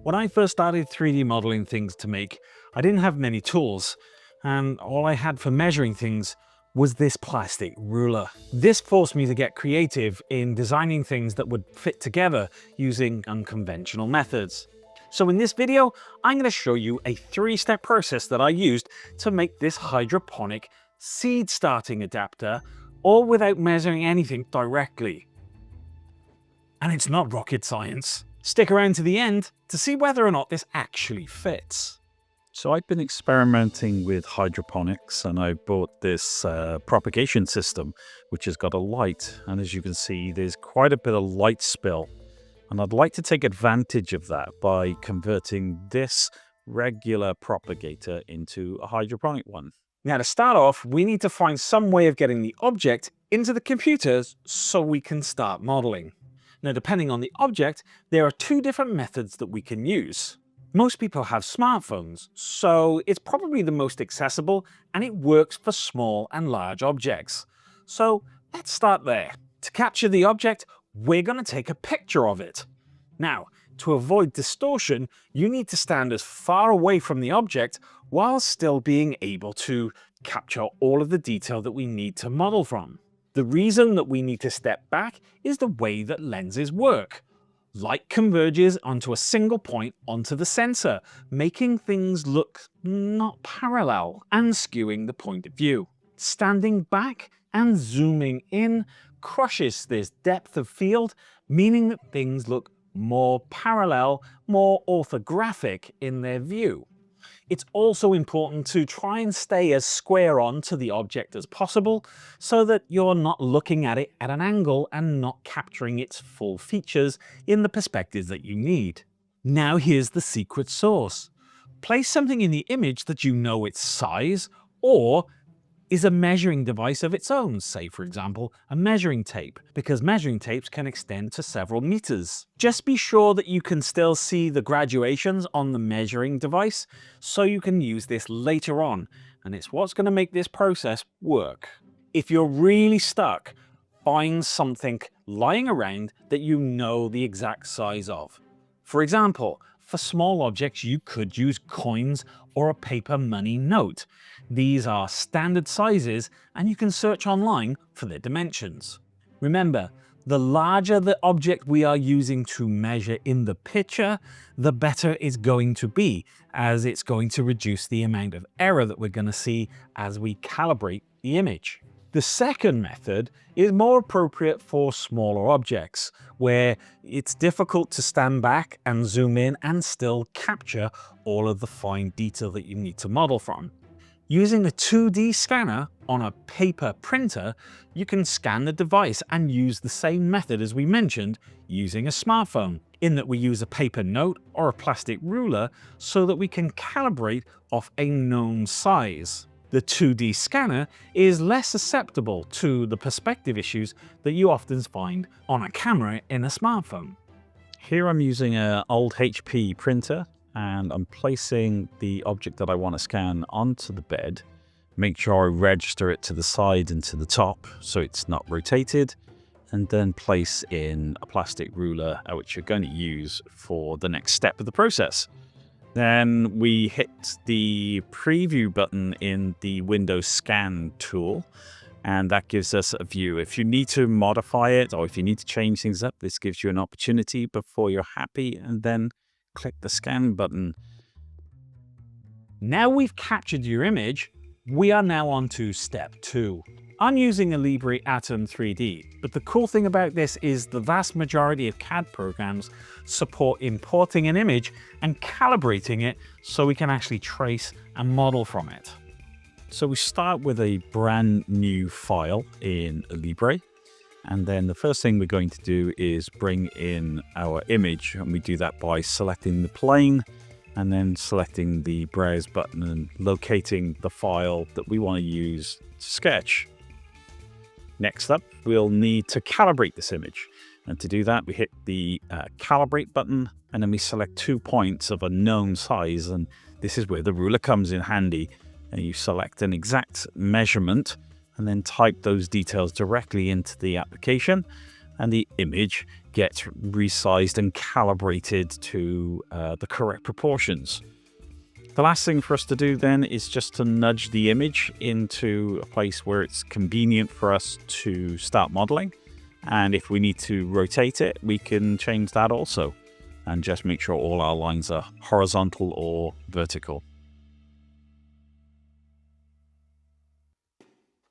When I first started 3D modeling things to make, I didn't have many tools, and all I had for measuring things was this plastic ruler. This forced me to get creative in designing things that would fit together using unconventional methods. So in this video, I'm going to show you a 3-step process that I used to make this hydroponic seed starting adapter, all without measuring anything directly. And it's not rocket science. Stick around to the end to see whether or not this actually fits. So I've been experimenting with hydroponics, and I bought this propagation system which has got a light, and as you can see there's quite a bit of light spill, and I'd like to take advantage of that by converting this regular propagator into a hydroponic one. Now to start off, we need to find some way of getting the object into the computers so we can start modeling. Now, depending on the object, there are 2 different methods that we can use. Most people have smartphones, so it's probably the most accessible, and it works for small and large objects. So let's start there. To capture the object, we're going to take a picture of it. Now, to avoid distortion, you need to stand as far away from the object while still being able to capture all of the detail that we need to model from. The reason that we need to step back is the way that lenses work. Light converges onto a single point onto the sensor, making things look not parallel and skewing the point of view. Standing back and zooming in crushes this depth of field, meaning that things look more parallel, more orthographic in their view. It's also important to try and stay as square on to the object as possible so that you're not looking at it at an angle and not capturing its full features in the perspective that you need. Now here's the secret sauce. Place something in the image that you know its size or is a measuring device of its own, say for example a measuring tape, because measuring tapes can extend to several meters. Just be sure that you can still see the graduations on the measuring device so you can use this later on, and it's what's going to make this process work. If you're really stuck, find something lying around that you know the exact size of. For example, for small objects you could use coins or a paper money note. These are standard sizes and you can search online for their dimensions. Remember, the larger the object we are using to measure in the picture, the better it's going to be, as it's going to reduce the amount of error that we're going to see as we calibrate the image. The second method is more appropriate for smaller objects, where it's difficult to stand back and zoom in and still capture all of the fine detail that you need to model from. Using a 2D scanner on a paper printer, you can scan the device and use the same method as we mentioned using a smartphone, in that we use a paper note or a plastic ruler so that we can calibrate off a known size. The 2D scanner is less susceptible to the perspective issues that you often find on a camera in a smartphone. Here I'm using an old HP printer, and I'm placing the object that I want to scan onto the bed. Make sure I register it to the side and to the top so it's not rotated, and then place in a plastic ruler which you're going to use for the next step of the process. Then we hit the preview button in the Windows Scan tool, and that gives us a view. If you need to modify it or if you need to change things up, this gives you an opportunity before you're happy, and then click the scan button. Now we've captured your image, we are now on to step 2. I'm using Alibre Atom 3D, but the cool thing about this is the vast majority of CAD programs support importing an image and calibrating it so we can actually trace and model from it. So we start with a brand new file in Alibre. And then the first thing we're going to do is bring in our image, and we do that by selecting the plane and then selecting the browse button and locating the file that we want to use to sketch. Next up, we'll need to calibrate this image. And to do that, we hit the Calibrate button, and then we select 2 points of a known size. And this is where the ruler comes in handy. And you select an exact measurement and then type those details directly into the application. and the image gets resized and calibrated to the correct proportions. The last thing for us to do then is just to nudge the image into a place where it's convenient for us to start modeling. And if we need to rotate it, we can change that also, and just make sure all our lines are horizontal or vertical.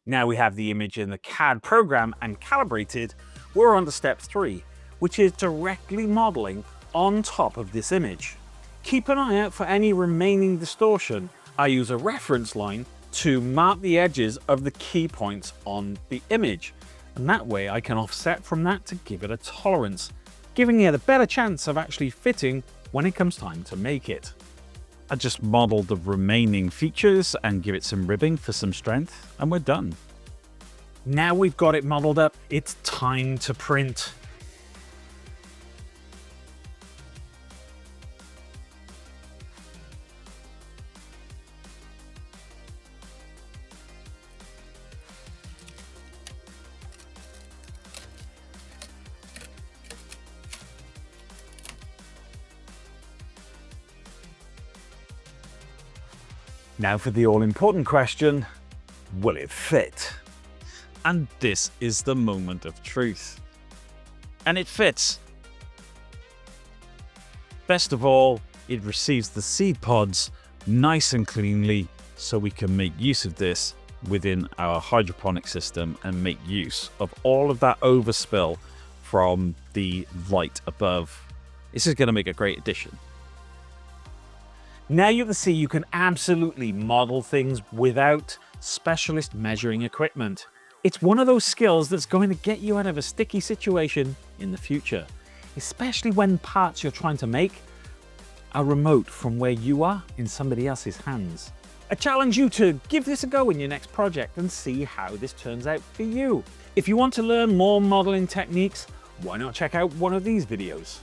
Now we have the image in the CAD program and calibrated, we're on to step 3, which is directly modeling on top of this image. Keep an eye out for any remaining distortion. I use a reference line to mark the edges of the key points on the image, and that way I can offset from that to give it a tolerance, giving it a better chance of actually fitting when it comes time to make it. I just model the remaining features and give it some ribbing for some strength, and we're done. Now we've got it modeled up, it's time to print. Now for the all-important question, will it fit? And this is the moment of truth. And it fits. Best of all, it receives the seed pods nice and cleanly, so we can make use of this within our hydroponic system and make use of all of that overspill from the light above. This is going to make a great addition. Now you can see you can absolutely model things without specialist measuring equipment. It's one of those skills that's going to get you out of a sticky situation in the future, especially when parts you're trying to make are remote from where you are in somebody else's hands. I challenge you to give this a go in your next project and see how this turns out for you. If you want to learn more modeling techniques, why not check out one of these videos?